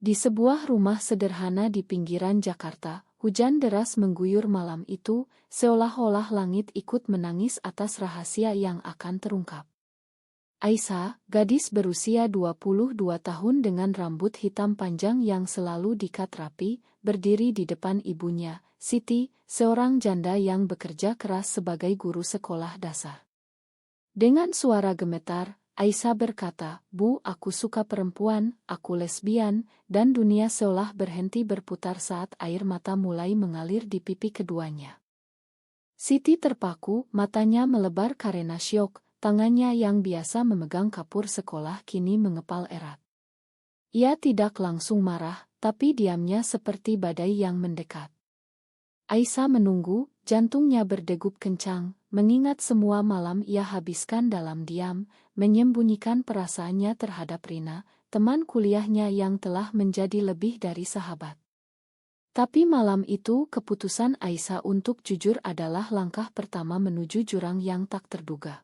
Di sebuah rumah sederhana di pinggiran Jakarta, hujan deras mengguyur malam itu, seolah-olah langit ikut menangis atas rahasia yang akan terungkap. Aisyah, gadis berusia 22 tahun dengan rambut hitam panjang yang selalu dikat rapi, berdiri di depan ibunya, Siti, seorang janda yang bekerja keras sebagai guru sekolah dasar. Dengan suara gemetar, Aisyah berkata, "Bu, aku suka perempuan, aku lesbian," dan dunia seolah berhenti berputar saat air mata mulai mengalir di pipi keduanya. Siti terpaku, matanya melebar karena syok, tangannya yang biasa memegang kapur sekolah kini mengepal erat. Ia tidak langsung marah, tapi diamnya seperti badai yang mendekat. Aisyah menunggu, jantungnya berdegup kencang, mengingat semua malam ia habiskan dalam diam, menyembunyikan perasaannya terhadap Rina, teman kuliahnya yang telah menjadi lebih dari sahabat. Tapi malam itu keputusan Aisyah untuk jujur adalah langkah pertama menuju jurang yang tak terduga.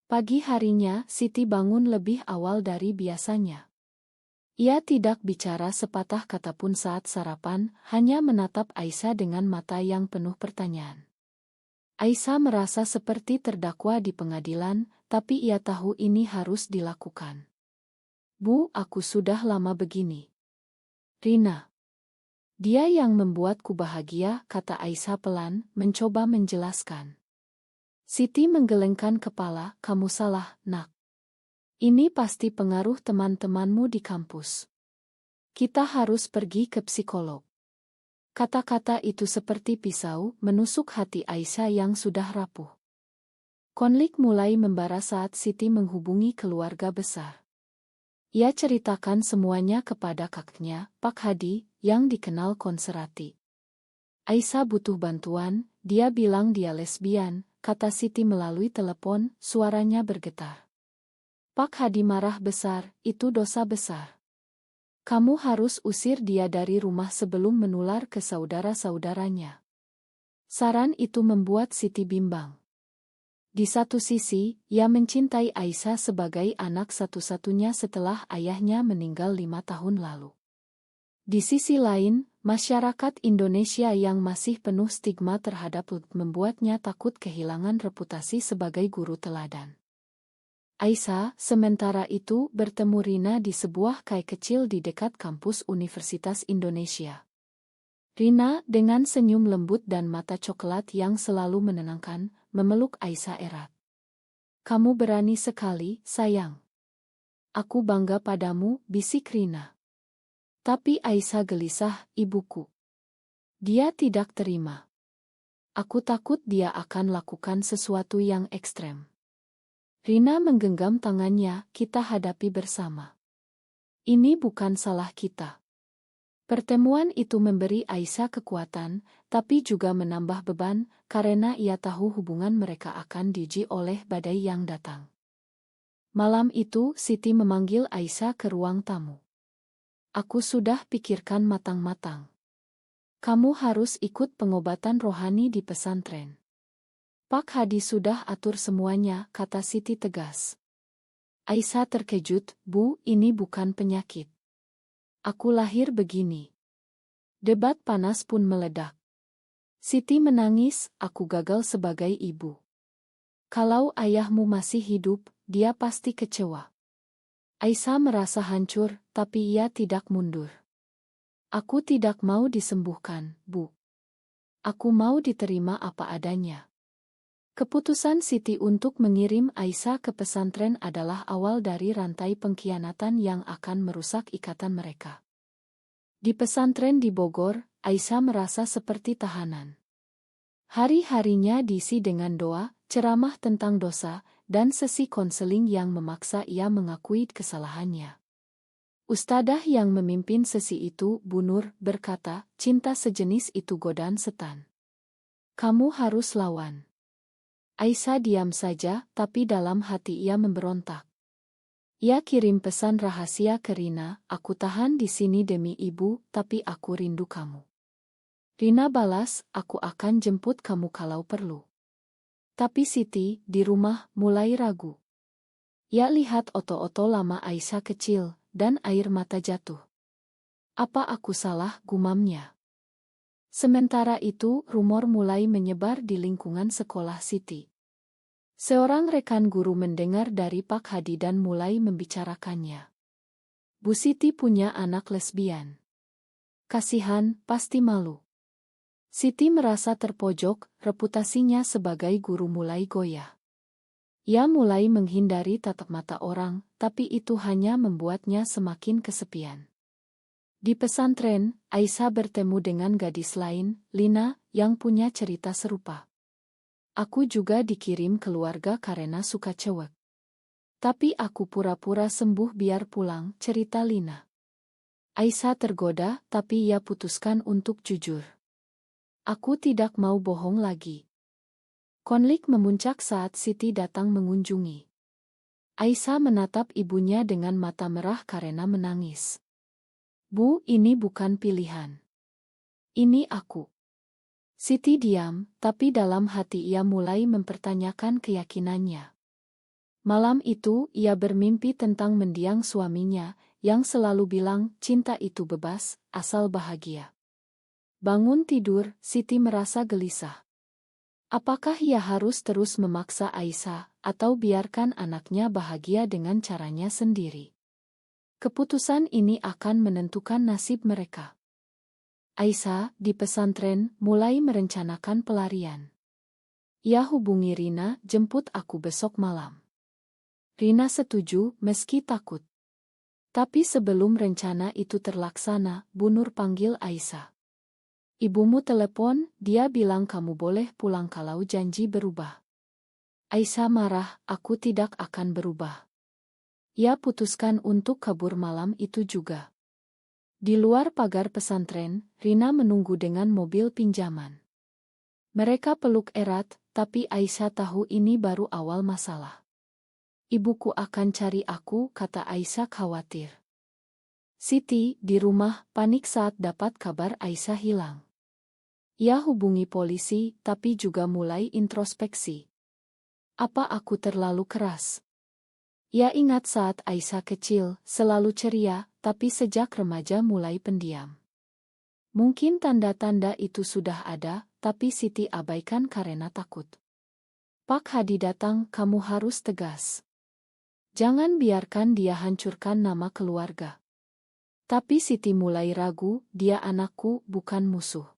Pagi harinya, Siti bangun lebih awal dari biasanya. Ia tidak bicara sepatah kata pun saat sarapan, hanya menatap Aisyah dengan mata yang penuh pertanyaan. Aisyah merasa seperti terdakwa di pengadilan, tapi ia tahu ini harus dilakukan. "Bu, aku sudah lama begini. Rina. Dia yang membuatku bahagia," kata Aisyah pelan, mencoba menjelaskan. Siti menggelengkan kepala, "Kamu salah, Nak. Ini pasti pengaruh teman-temanmu di kampus. Kita harus pergi ke psikolog." Kata-kata itu seperti pisau, menusuk hati Aisyah yang sudah rapuh. Konflik mulai membara saat Siti menghubungi keluarga besar. Ia ceritakan semuanya kepada kakeknya, Pak Hadi, yang dikenal konservatif. Aisyah butuh bantuan, dia bilang dia lesbian, kata Siti melalui telepon, suaranya bergetar. Pak Hadi marah besar, "Itu dosa besar. Kamu harus usir dia dari rumah sebelum menular ke saudara-saudaranya." Saran itu membuat Siti bimbang. Di satu sisi, ia mencintai Aisyah sebagai anak satu-satunya setelah ayahnya meninggal 5 tahun lalu. Di sisi lain, masyarakat Indonesia yang masih penuh stigma terhadap membuatnya takut kehilangan reputasi sebagai guru teladan. Aisyah, sementara itu, bertemu Rina di sebuah kai kecil di dekat kampus Universitas Indonesia. Rina, dengan senyum lembut dan mata coklat yang selalu menenangkan, memeluk Aisyah erat. "Kamu berani sekali, sayang. Aku bangga padamu," bisik Rina. Tapi Aisyah gelisah, "Ibuku. Dia tidak terima. Aku takut dia akan lakukan sesuatu yang ekstrem." Rina menggenggam tangannya, "Kita hadapi bersama. Ini bukan salah kita." Pertemuan itu memberi Aisyah kekuatan, tapi juga menambah beban, karena ia tahu hubungan mereka akan diuji oleh badai yang datang. Malam itu, Siti memanggil Aisyah ke ruang tamu. "Aku sudah pikirkan matang-matang. Kamu harus ikut pengobatan rohani di pesantren. Pak Hadi sudah atur semuanya," kata Siti tegas. Aisyah terkejut, "Bu, ini bukan penyakit. Aku lahir begini." Debat panas pun meledak. Siti menangis, "Aku gagal sebagai ibu. Kalau ayahmu masih hidup, dia pasti kecewa." Aisyah merasa hancur, tapi ia tidak mundur. "Aku tidak mau disembuhkan, Bu. Aku mau diterima apa adanya." Keputusan Siti untuk mengirim Aisyah ke pesantren adalah awal dari rantai pengkhianatan yang akan merusak ikatan mereka. Di pesantren di Bogor, Aisyah merasa seperti tahanan. Hari-harinya diisi dengan doa, ceramah tentang dosa, dan sesi konseling yang memaksa ia mengakui kesalahannya. Ustadzah yang memimpin sesi itu, Bu Nur, berkata, "Cinta sejenis itu godaan setan. Kamu harus lawan." Aisyah diam saja, tapi dalam hati ia memberontak. Ia kirim pesan rahasia ke Rina, "Aku tahan di sini demi ibu, tapi aku rindu kamu." Rina balas, "Aku akan jemput kamu kalau perlu." Tapi Siti, di rumah, mulai ragu. Ia lihat oto-oto lama Aisyah kecil, dan air mata jatuh. Apa aku salah, gumamnya. Sementara itu, rumor mulai menyebar di lingkungan sekolah Siti. Seorang rekan guru mendengar dari Pak Hadi dan mulai membicarakannya. Bu Siti punya anak lesbian. Kasihan, pasti malu. Siti merasa terpojok, reputasinya sebagai guru mulai goyah. Ia mulai menghindari tatap mata orang, tapi itu hanya membuatnya semakin kesepian. Di pesantren, Aisyah bertemu dengan gadis lain, Lina, yang punya cerita serupa. Aku juga dikirim keluarga karena suka cewek. Tapi aku pura-pura sembuh biar pulang, cerita Lina. Aisyah tergoda, tapi ia putuskan untuk jujur. Aku tidak mau bohong lagi. Konflik memuncak saat Siti datang mengunjungi. Aisyah menatap ibunya dengan mata merah karena menangis. Bu, ini bukan pilihan. Ini aku. Siti diam, tapi dalam hati ia mulai mempertanyakan keyakinannya. Malam itu, ia bermimpi tentang mendiang suaminya, yang selalu bilang, cinta itu bebas, asal bahagia. Bangun tidur, Siti merasa gelisah. Apakah ia harus terus memaksa Aisyah, atau biarkan anaknya bahagia dengan caranya sendiri? Keputusan ini akan menentukan nasib mereka. Aisyah, di pesantren, mulai merencanakan pelarian. Ia hubungi Rina, jemput aku besok malam. Rina setuju, meski takut. Tapi sebelum rencana itu terlaksana, Bu Nur panggil Aisyah. Ibumu telepon, dia bilang kamu boleh pulang kalau janji berubah. Aisyah marah, aku tidak akan berubah. Ia putuskan untuk kabur malam itu juga. Di luar pagar pesantren, Rina menunggu dengan mobil pinjaman. Mereka peluk erat, tapi Aisyah tahu ini baru awal masalah. Ibuku akan cari aku, kata Aisyah khawatir. Siti, di rumah, panik saat dapat kabar Aisyah hilang. Ia hubungi polisi, tapi juga mulai introspeksi. Apa aku terlalu keras? Ia ingat saat Aisyah kecil, selalu ceria, tapi sejak remaja mulai pendiam. Mungkin tanda-tanda itu sudah ada, tapi Siti abaikan karena takut. Pak Hadi datang, kamu harus tegas. Jangan biarkan dia hancurkan nama keluarga. Tapi Siti mulai ragu, dia anakku, bukan musuh.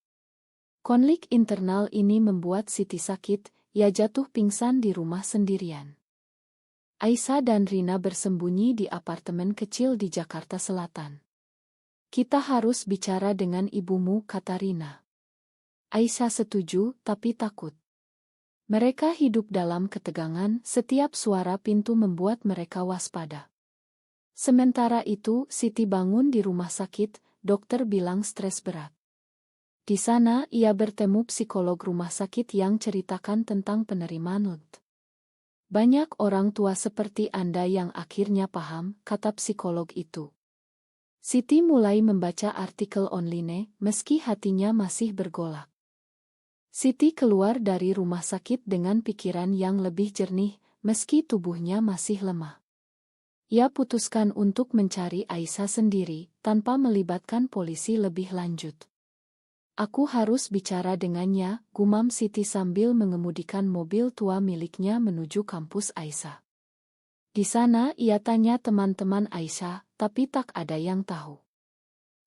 Konflik internal ini membuat Siti sakit, ia jatuh pingsan di rumah sendirian. Aisyah dan Rina bersembunyi di apartemen kecil di Jakarta Selatan. Kita harus bicara dengan ibumu, kata Rina. Aisyah setuju, tapi takut. Mereka hidup dalam ketegangan, setiap suara pintu membuat mereka waspada. Sementara itu, Siti bangun di rumah sakit, dokter bilang stres berat. Di sana, ia bertemu psikolog rumah sakit yang ceritakan tentang penerimaan LUT. Banyak orang tua seperti Anda yang akhirnya paham, kata psikolog itu. Siti mulai membaca artikel online, meski hatinya masih bergolak. Siti keluar dari rumah sakit dengan pikiran yang lebih jernih, meski tubuhnya masih lemah. Ia putuskan untuk mencari Aisyah sendiri, tanpa melibatkan polisi lebih lanjut. Aku harus bicara dengannya, gumam Siti sambil mengemudikan mobil tua miliknya menuju kampus Aisyah. Di sana ia tanya teman-teman Aisyah, tapi tak ada yang tahu.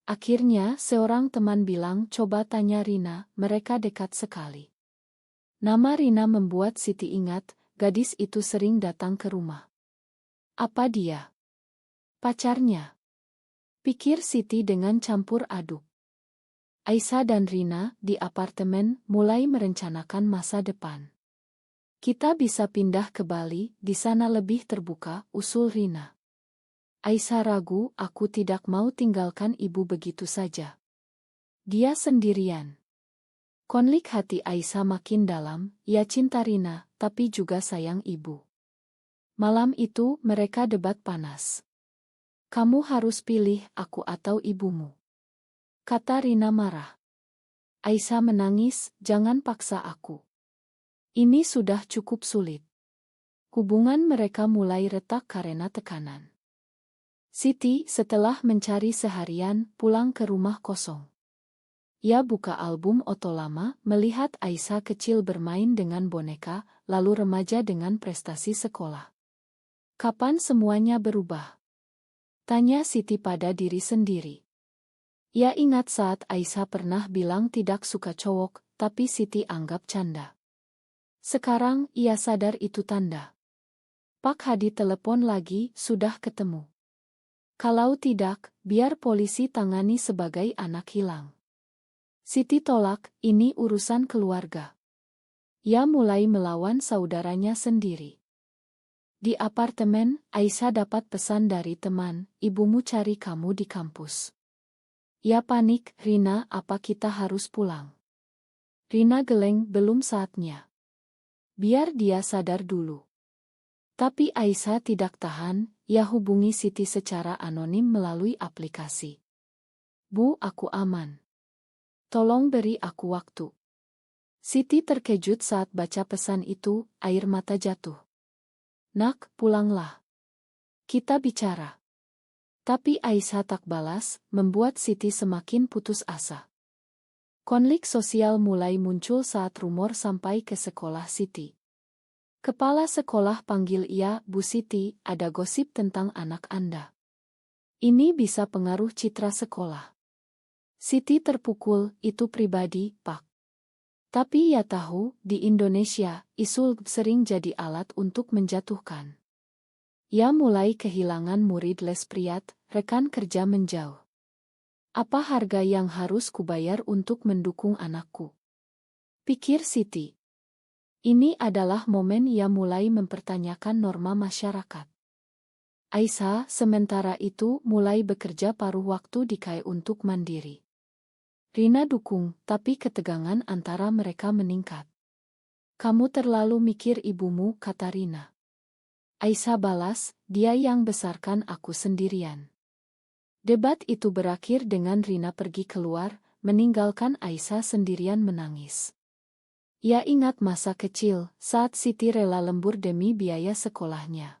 Akhirnya seorang teman bilang coba tanya Rina, mereka dekat sekali. Nama Rina membuat Siti ingat, gadis itu sering datang ke rumah. Apa dia? Pacarnya? Pikir Siti dengan campur aduk. Aisyah dan Rina, di apartemen, mulai merencanakan masa depan. Kita bisa pindah ke Bali, di sana lebih terbuka, usul Rina. Aisyah ragu, aku tidak mau tinggalkan ibu begitu saja. Dia sendirian. Konflik hati Aisyah makin dalam, ia cinta Rina, tapi juga sayang ibu. Malam itu, mereka debat panas. Kamu harus pilih, aku atau ibumu. Kata Rina marah. Aisyah menangis, jangan paksa aku. Ini sudah cukup sulit. Hubungan mereka mulai retak karena tekanan. Siti setelah mencari seharian pulang ke rumah kosong. Ia buka album foto lama, melihat Aisyah kecil bermain dengan boneka, lalu remaja dengan prestasi sekolah. Kapan semuanya berubah? Tanya Siti pada diri sendiri. Ia ingat saat Aisyah pernah bilang tidak suka cowok, tapi Siti anggap canda. Sekarang ia sadar itu tanda. Pak Hadi telepon lagi, sudah ketemu. Kalau tidak, biar polisi tangani sebagai anak hilang. Siti tolak, ini urusan keluarga. Ia mulai melawan saudaranya sendiri. Di apartemen, Aisyah dapat pesan dari teman, ibumu cari kamu di kampus. Ia panik, Rina, apa kita harus pulang? Rina geleng, belum saatnya. Biar dia sadar dulu. Tapi Aisyah tidak tahan, ia hubungi Siti secara anonim melalui aplikasi. Bu, aku aman. Tolong beri aku waktu. Siti terkejut saat baca pesan itu, air mata jatuh. Nak, pulanglah. Kita bicara. Tapi Aisyah tak balas, membuat Siti semakin putus asa. Konflik sosial mulai muncul saat rumor sampai ke sekolah Siti. Kepala sekolah panggil ia, Bu Siti, ada gosip tentang anak Anda. Ini bisa pengaruh citra sekolah. Siti terpukul, itu pribadi, Pak. Tapi ia tahu, di Indonesia, isu sering jadi alat untuk menjatuhkan. Ia mulai kehilangan murid les priat, rekan kerja menjauh. Apa harga yang harus kubayar untuk mendukung anakku? Pikir Siti. Ini adalah momen ia mulai mempertanyakan norma masyarakat. Aisyah sementara itu mulai bekerja paruh waktu di KAI untuk mandiri. Rina dukung, tapi ketegangan antara mereka meningkat. Kamu terlalu mikir ibumu, kata Rina. Aisyah balas, dia yang besarkan aku sendirian. Debat itu berakhir dengan Rina pergi keluar, meninggalkan Aisyah sendirian menangis. Ia ingat masa kecil, saat Siti rela lembur demi biaya sekolahnya.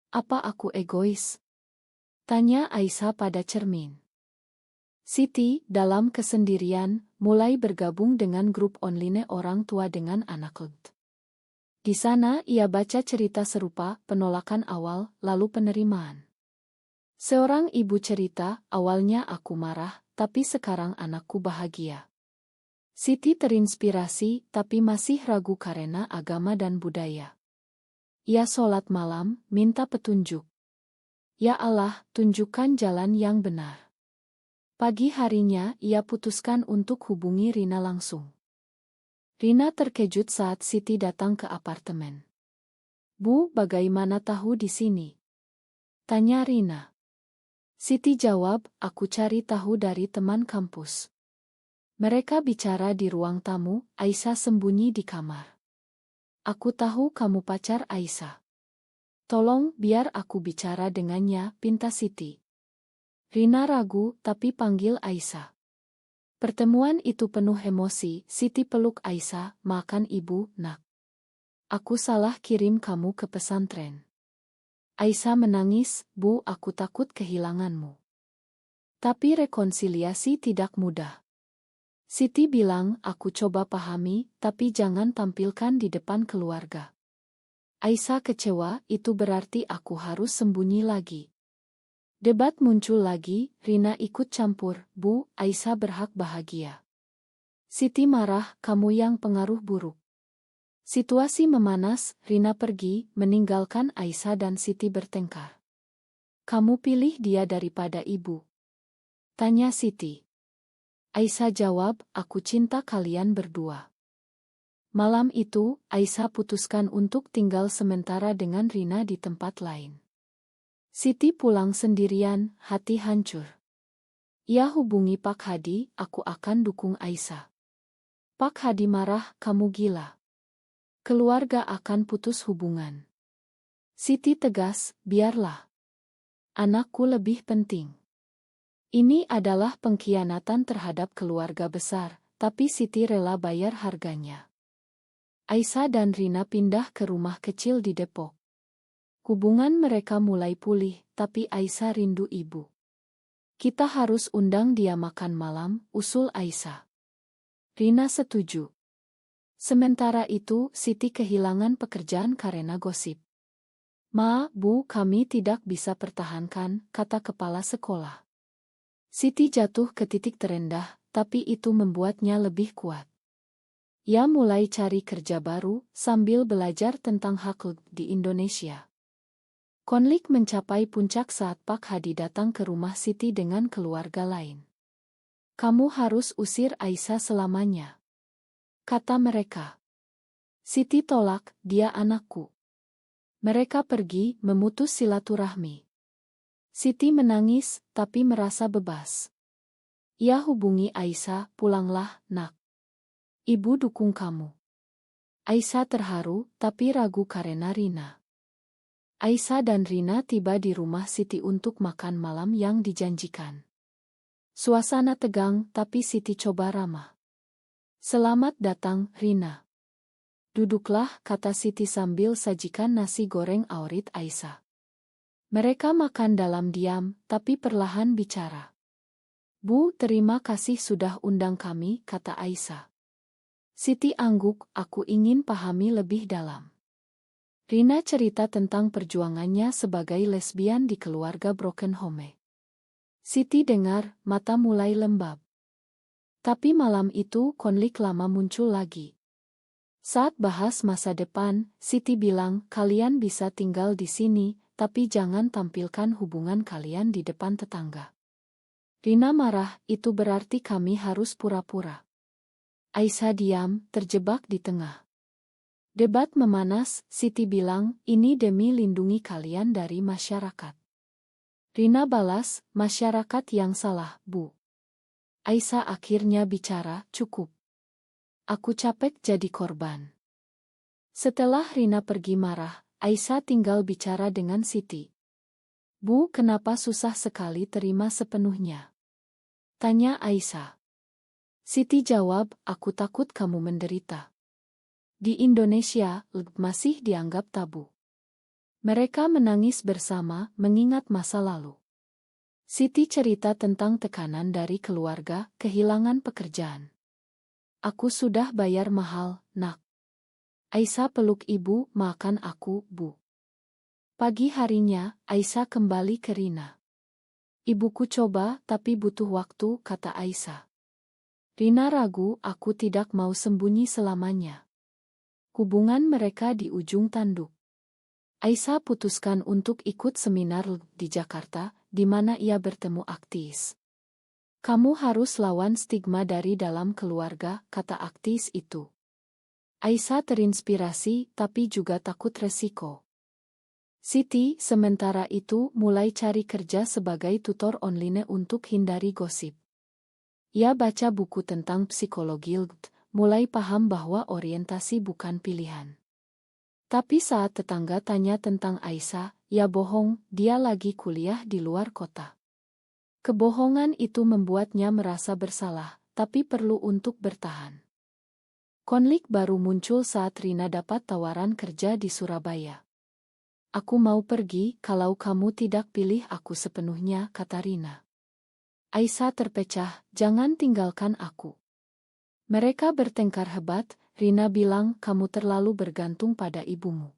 Apa aku egois? Tanya Aisyah pada cermin. Siti, dalam kesendirian, mulai bergabung dengan grup online orang tua dengan anak. Di sana ia baca cerita serupa, penolakan awal, lalu penerimaan. Seorang ibu cerita, awalnya aku marah, tapi sekarang anakku bahagia. Siti terinspirasi, tapi masih ragu karena agama dan budaya. Ia sholat malam, minta petunjuk. Ya Allah, tunjukkan jalan yang benar. Pagi harinya, ia putuskan untuk hubungi Rina langsung. Rina terkejut saat Siti datang ke apartemen. Bu, bagaimana tahu di sini? Tanya Rina. Siti jawab, aku cari tahu dari teman kampus. Mereka bicara di ruang tamu, Aisyah sembunyi di kamar. Aku tahu kamu pacar Aisyah. Tolong, biar aku bicara dengannya, pinta Siti. Rina ragu, tapi panggil Aisyah. Pertemuan itu penuh emosi, Siti peluk Aisyah, makan ibu, nak. Aku salah kirim kamu ke pesantren. Aisyah menangis, Bu, aku takut kehilanganmu. Tapi rekonsiliasi tidak mudah. Siti bilang, aku coba pahami, tapi jangan tampilkan di depan keluarga. Aisyah kecewa, itu berarti aku harus sembunyi lagi. Debat muncul lagi, Rina ikut campur, Bu, Aisyah berhak bahagia. Siti marah, kamu yang pengaruh buruk. Situasi memanas, Rina pergi, meninggalkan Aisyah dan Siti bertengkar. Kamu pilih dia daripada ibu? Tanya Siti. Aisyah jawab, aku cinta kalian berdua. Malam itu, Aisyah putuskan untuk tinggal sementara dengan Rina di tempat lain. Siti pulang sendirian, hati hancur. Ia hubungi Pak Hadi, aku akan dukung Aisyah. Pak Hadi marah, kamu gila. Keluarga akan putus hubungan. Siti tegas, biarlah. Anakku lebih penting. Ini adalah pengkhianatan terhadap keluarga besar, tapi Siti rela bayar harganya. Aisyah dan Rina pindah ke rumah kecil di Depok. Hubungan mereka mulai pulih, tapi Aisyah rindu ibu. Kita harus undang dia makan malam, usul Aisyah. Rina setuju. Sementara itu, Siti kehilangan pekerjaan karena gosip. Ma, Bu, kami tidak bisa pertahankan, kata kepala sekolah. Siti jatuh ke titik terendah, tapi itu membuatnya lebih kuat. Ia mulai cari kerja baru, sambil belajar tentang hak di Indonesia. Konflik mencapai puncak saat Pak Hadi datang ke rumah Siti dengan keluarga lain. Kamu harus usir Aisyah selamanya, kata mereka. Siti tolak, dia anakku. Mereka pergi, memutus silaturahmi. Siti menangis, tapi merasa bebas. Ia hubungi Aisyah, pulanglah, nak. Ibu dukung kamu. Aisyah terharu, tapi ragu karena Rina. Aisyah dan Rina tiba di rumah Siti untuk makan malam yang dijanjikan. Suasana tegang, tapi Siti coba ramah. Selamat datang, Rina. Duduklah, kata Siti sambil sajikan nasi goreng awrit Aisyah. Mereka makan dalam diam, tapi perlahan bicara. Bu, terima kasih sudah undang kami, kata Aisyah. Siti angguk, aku ingin pahami lebih dalam. Rina cerita tentang perjuangannya sebagai lesbian di keluarga broken home. Siti dengar, mata mulai lembab. Tapi malam itu konflik lama muncul lagi. Saat bahas masa depan, Siti bilang, kalian bisa tinggal di sini, tapi jangan tampilkan hubungan kalian di depan tetangga. Rina marah, itu berarti kami harus pura-pura. Aisyah diam, terjebak di tengah. Debat memanas, Siti bilang, ini demi lindungi kalian dari masyarakat. Rina balas, masyarakat yang salah, Bu. Aisyah akhirnya bicara, cukup. Aku capek jadi korban. Setelah Rina pergi marah, Aisyah tinggal bicara dengan Siti. Bu, kenapa susah sekali terima sepenuhnya? Tanya Aisyah. Siti jawab, aku takut kamu menderita. Di Indonesia, masih dianggap tabu. Mereka menangis bersama, mengingat masa lalu. Siti cerita tentang tekanan dari keluarga, kehilangan pekerjaan. Aku sudah bayar mahal, nak. Aisyah peluk ibu, makan aku, Bu. Pagi harinya, Aisyah kembali ke Rina. Ibuku coba, tapi butuh waktu, kata Aisyah. Rina ragu, aku tidak mau sembunyi selamanya. Hubungan mereka di ujung tanduk. Aisyah putuskan untuk ikut seminar di Jakarta, di mana ia bertemu aktivis. Kamu harus lawan stigma dari dalam keluarga, kata aktivis itu. Aisyah terinspirasi, tapi juga takut resiko. Siti, sementara itu, mulai cari kerja sebagai tutor online untuk hindari gosip. Ia baca buku tentang psikologi, mulai paham bahwa orientasi bukan pilihan. Tapi saat tetangga tanya tentang Aisyah, ia bohong, dia lagi kuliah di luar kota. Kebohongan itu membuatnya merasa bersalah, tapi perlu untuk bertahan. Konflik baru muncul saat Rina dapat tawaran kerja di Surabaya. Aku mau pergi kalau kamu tidak pilih aku sepenuhnya, kata Rina. Aisyah terpecah, jangan tinggalkan aku. Mereka bertengkar hebat, Rina bilang kamu terlalu bergantung pada ibumu.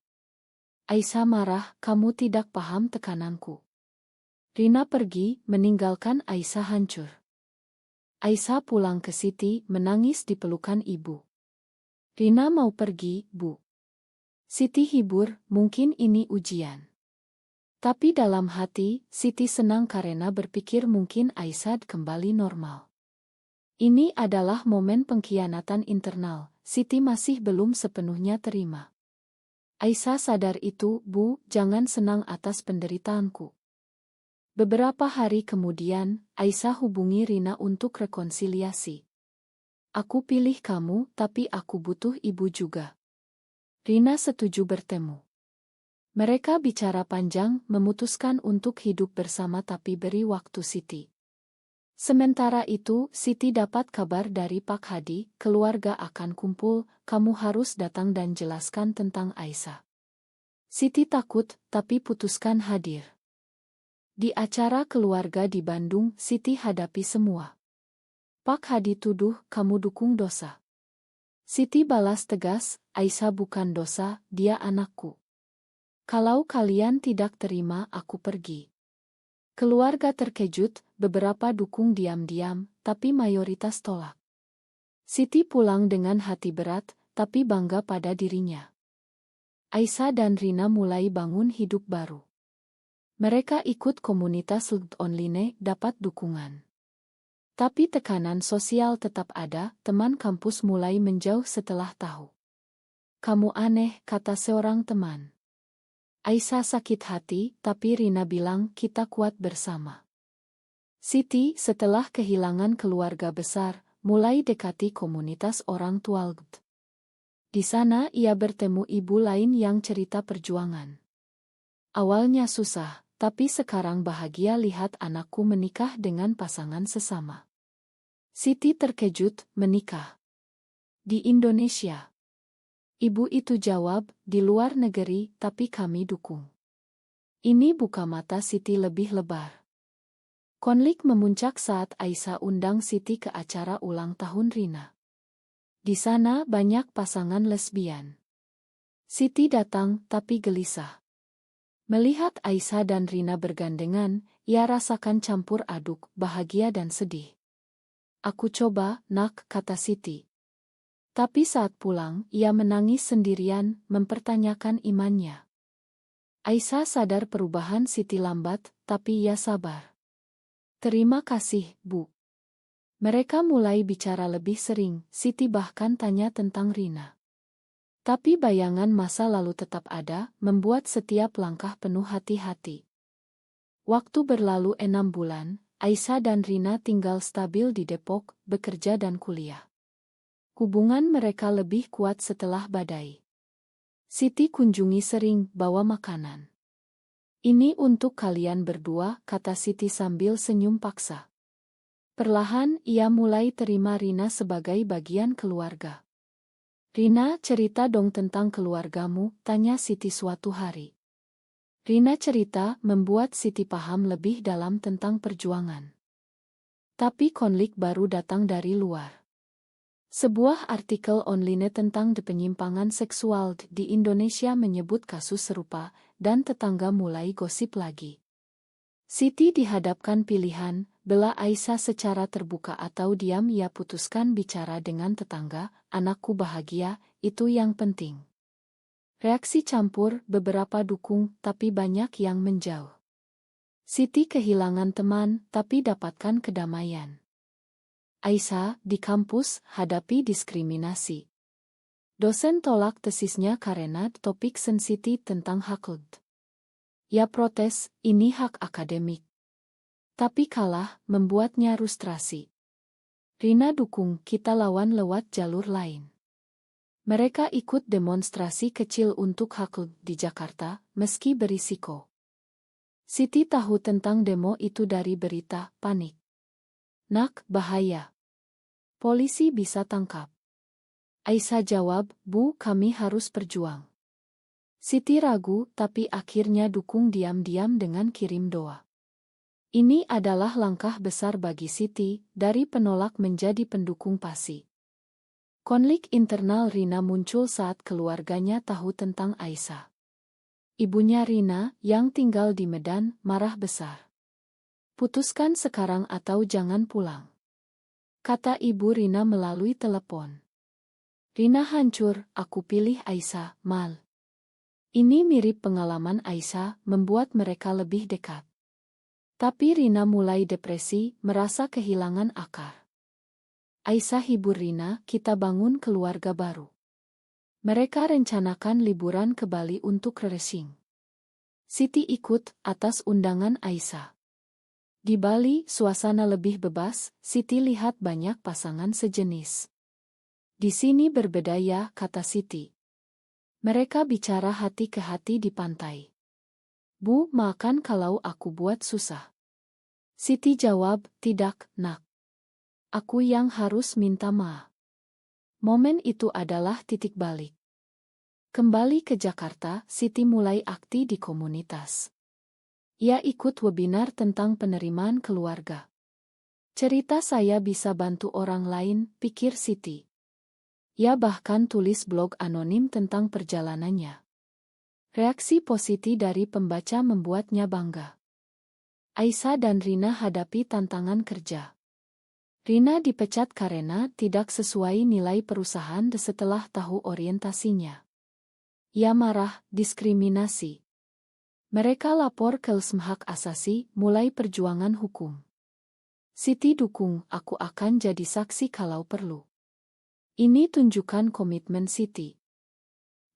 Aisyah marah, kamu tidak paham tekananku. Rina pergi, meninggalkan Aisyah hancur. Aisyah pulang ke Siti, menangis di pelukan ibu. Rina mau pergi, Bu. Siti hibur, mungkin ini ujian. Tapi dalam hati, Siti senang karena berpikir mungkin Aisyah kembali normal. Ini adalah momen pengkhianatan internal, Siti masih belum sepenuhnya terima. Aisyah sadar itu, Bu, jangan senang atas penderitaanku. Beberapa hari kemudian, Aisyah hubungi Rina untuk rekonsiliasi. Aku pilih kamu, tapi aku butuh ibu juga. Rina setuju bertemu. Mereka bicara panjang, memutuskan untuk hidup bersama tapi beri waktu Siti. Sementara itu, Siti dapat kabar dari Pak Hadi, keluarga akan kumpul, kamu harus datang dan jelaskan tentang Aisyah. Siti takut, tapi putuskan hadir. Di acara keluarga di Bandung, Siti hadapi semua. Pak Hadi tuduh, kamu dukung dosa. Siti balas tegas, Aisyah bukan dosa, dia anakku. Kalau kalian tidak terima, aku pergi. Keluarga terkejut, beberapa dukung diam-diam, tapi mayoritas tolak. Siti pulang dengan hati berat, tapi bangga pada dirinya. Aisyah dan Rina mulai bangun hidup baru. Mereka ikut komunitas online dapat dukungan. Tapi tekanan sosial tetap ada, teman kampus mulai menjauh setelah tahu. Kamu aneh, kata seorang teman. Aisyah sakit hati, tapi Rina bilang kita kuat bersama. Siti, setelah kehilangan keluarga besar, mulai dekati komunitas orang tua LGBT. Di sana ia bertemu ibu lain yang cerita perjuangan. Awalnya susah, tapi sekarang bahagia lihat anakku menikah dengan pasangan sesama. Siti terkejut, menikah di Indonesia. Ibu itu jawab, di luar negeri, tapi kami dukung. Ini buka mata Siti lebih lebar. Konflik memuncak saat Aisyah undang Siti ke acara ulang tahun Rina. Di sana banyak pasangan lesbian. Siti datang, tapi gelisah. Melihat Aisyah dan Rina bergandengan, ia rasakan campur aduk, bahagia dan sedih. Aku coba, nak, kata Siti. Tapi saat pulang, ia menangis sendirian, mempertanyakan imannya. Aisyah sadar perubahan Siti lambat, tapi ia sabar. Terima kasih, Bu. Mereka mulai bicara lebih sering, Siti bahkan tanya tentang Rina. Tapi bayangan masa lalu tetap ada, membuat setiap langkah penuh hati-hati. Waktu berlalu 6 bulan, Aisyah dan Rina tinggal stabil di Depok, bekerja dan kuliah. Hubungan mereka lebih kuat setelah badai. Siti kunjungi sering, bawa makanan. Ini untuk kalian berdua, kata Siti sambil senyum paksa. Perlahan, ia mulai terima Rina sebagai bagian keluarga. Rina, cerita dong tentang keluargamu, tanya Siti suatu hari. Rina cerita, membuat Siti paham lebih dalam tentang perjuangan. Tapi konflik baru datang dari luar. Sebuah artikel online tentang penyimpangan seksual di Indonesia menyebut kasus serupa, dan tetangga mulai gosip lagi. Siti dihadapkan pilihan, bela Aisyah secara terbuka atau diam. Ia putuskan bicara dengan tetangga, anakku bahagia, itu yang penting. Reaksi campur, beberapa dukung, tapi banyak yang menjauh. Siti kehilangan teman, tapi dapatkan kedamaian. Aisyah, di kampus, hadapi diskriminasi. Dosen tolak tesisnya karena topik sensitif tentang hak LGBT. Ia protes, ini hak akademik. Tapi kalah, membuatnya frustrasi. Rina dukung, kita lawan lewat jalur lain. Mereka ikut demonstrasi kecil untuk hak LGBT di Jakarta, meski berisiko. Siti tahu tentang demo itu dari berita, panik. Nak, bahaya. Polisi bisa tangkap. Aisyah jawab, Bu, kami harus berjuang. Siti ragu, tapi akhirnya dukung diam-diam dengan kirim doa. Ini adalah langkah besar bagi Siti, dari penolak menjadi pendukung pasti. Konflik internal Rina muncul saat keluarganya tahu tentang Aisyah. Ibunya Rina, yang tinggal di Medan, marah besar. Putuskan sekarang atau jangan pulang, kata ibu Rina melalui telepon. Rina hancur, aku pilih Aisyah, Mal. Ini mirip pengalaman Aisyah, membuat mereka lebih dekat. Tapi Rina mulai depresi, merasa kehilangan akar. Aisyah hibur Rina, kita bangun keluarga baru. Mereka rencanakan liburan ke Bali untuk refreshing. Siti ikut, atas undangan Aisyah. Di Bali, suasana lebih bebas, Siti lihat banyak pasangan sejenis. Di sini berbeda ya, kata Siti. Mereka bicara hati ke hati di pantai. Bu, makan kalau aku buat susah. Siti jawab, tidak, nak. Aku yang harus minta maaf. Momen itu adalah titik balik. Kembali ke Jakarta, Siti mulai aktif di komunitas. Ia ikut webinar tentang penerimaan keluarga. Cerita saya bisa bantu orang lain, pikir Siti. Ia bahkan tulis blog anonim tentang perjalanannya. Reaksi positif dari pembaca membuatnya bangga. Aisyah dan Rina hadapi tantangan kerja. Rina dipecat karena tidak sesuai nilai perusahaan setelah tahu orientasinya. Ia marah, diskriminasi. Mereka lapor ke LSM Hak Asasi, mulai perjuangan hukum. Siti dukung, aku akan jadi saksi kalau perlu. Ini tunjukkan komitmen Siti.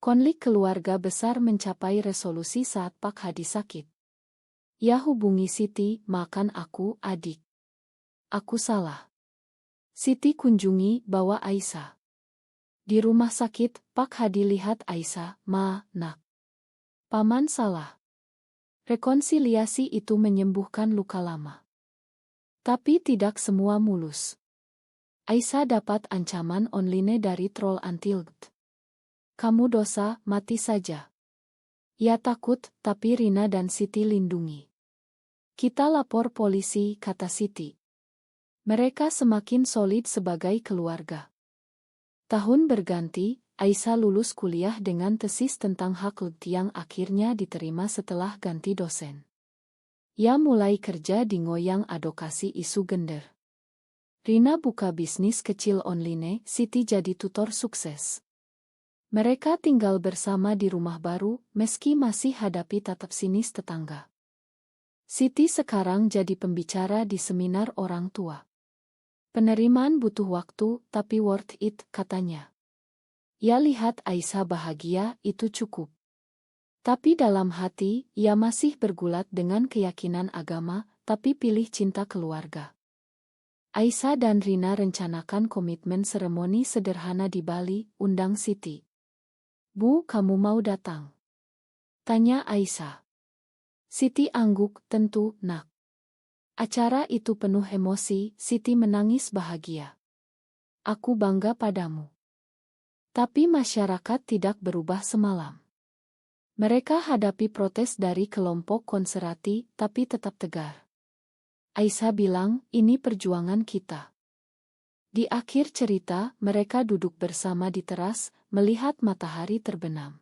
Konflik keluarga besar mencapai resolusi saat Pak Hadi sakit. Ia hubungi Siti, makan aku, adik. Aku salah. Siti kunjungi, bawa Aisyah. Di rumah sakit, Pak Hadi lihat Aisyah, ma, nak. Paman salah. Rekonsiliasi itu menyembuhkan luka lama. Tapi tidak semua mulus. Aisyah dapat ancaman online dari troll anti-LGBT. Kamu dosa, mati saja. Ia takut, tapi Rina dan Siti lindungi. Kita lapor polisi, kata Siti. Mereka semakin solid sebagai keluarga. Tahun berganti, Aisyah lulus kuliah dengan tesis tentang hak LGBT yang akhirnya diterima setelah ganti dosen. Ia mulai kerja di ngoyang advokasi isu gender. Rina buka bisnis kecil online, Siti jadi tutor sukses. Mereka tinggal bersama di rumah baru, meski masih hadapi tatap sinis tetangga. Siti sekarang jadi pembicara di seminar orang tua. Penerimaan butuh waktu, tapi worth it, katanya. Ia lihat Aisyah bahagia, itu cukup. Tapi dalam hati, ia masih bergulat dengan keyakinan agama, tapi pilih cinta keluarga. Aisyah dan Rina rencanakan komitmen seremoni sederhana di Bali, undang Siti. Bu, kamu mau datang? Tanya Aisyah. Siti angguk, tentu, nak. Acara itu penuh emosi, Siti menangis bahagia. Aku bangga padamu. Tapi masyarakat tidak berubah semalam. Mereka hadapi protes dari kelompok konservatif, tapi tetap tegar. Aisyah bilang, ini perjuangan kita. Di akhir cerita, mereka duduk bersama di teras, melihat matahari terbenam.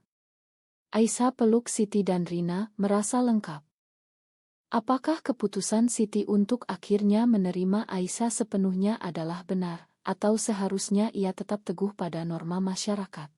Aisyah peluk Siti dan Rina, merasa lengkap. Apakah keputusan Siti untuk akhirnya menerima Aisyah sepenuhnya adalah benar, atau seharusnya ia tetap teguh pada norma masyarakat?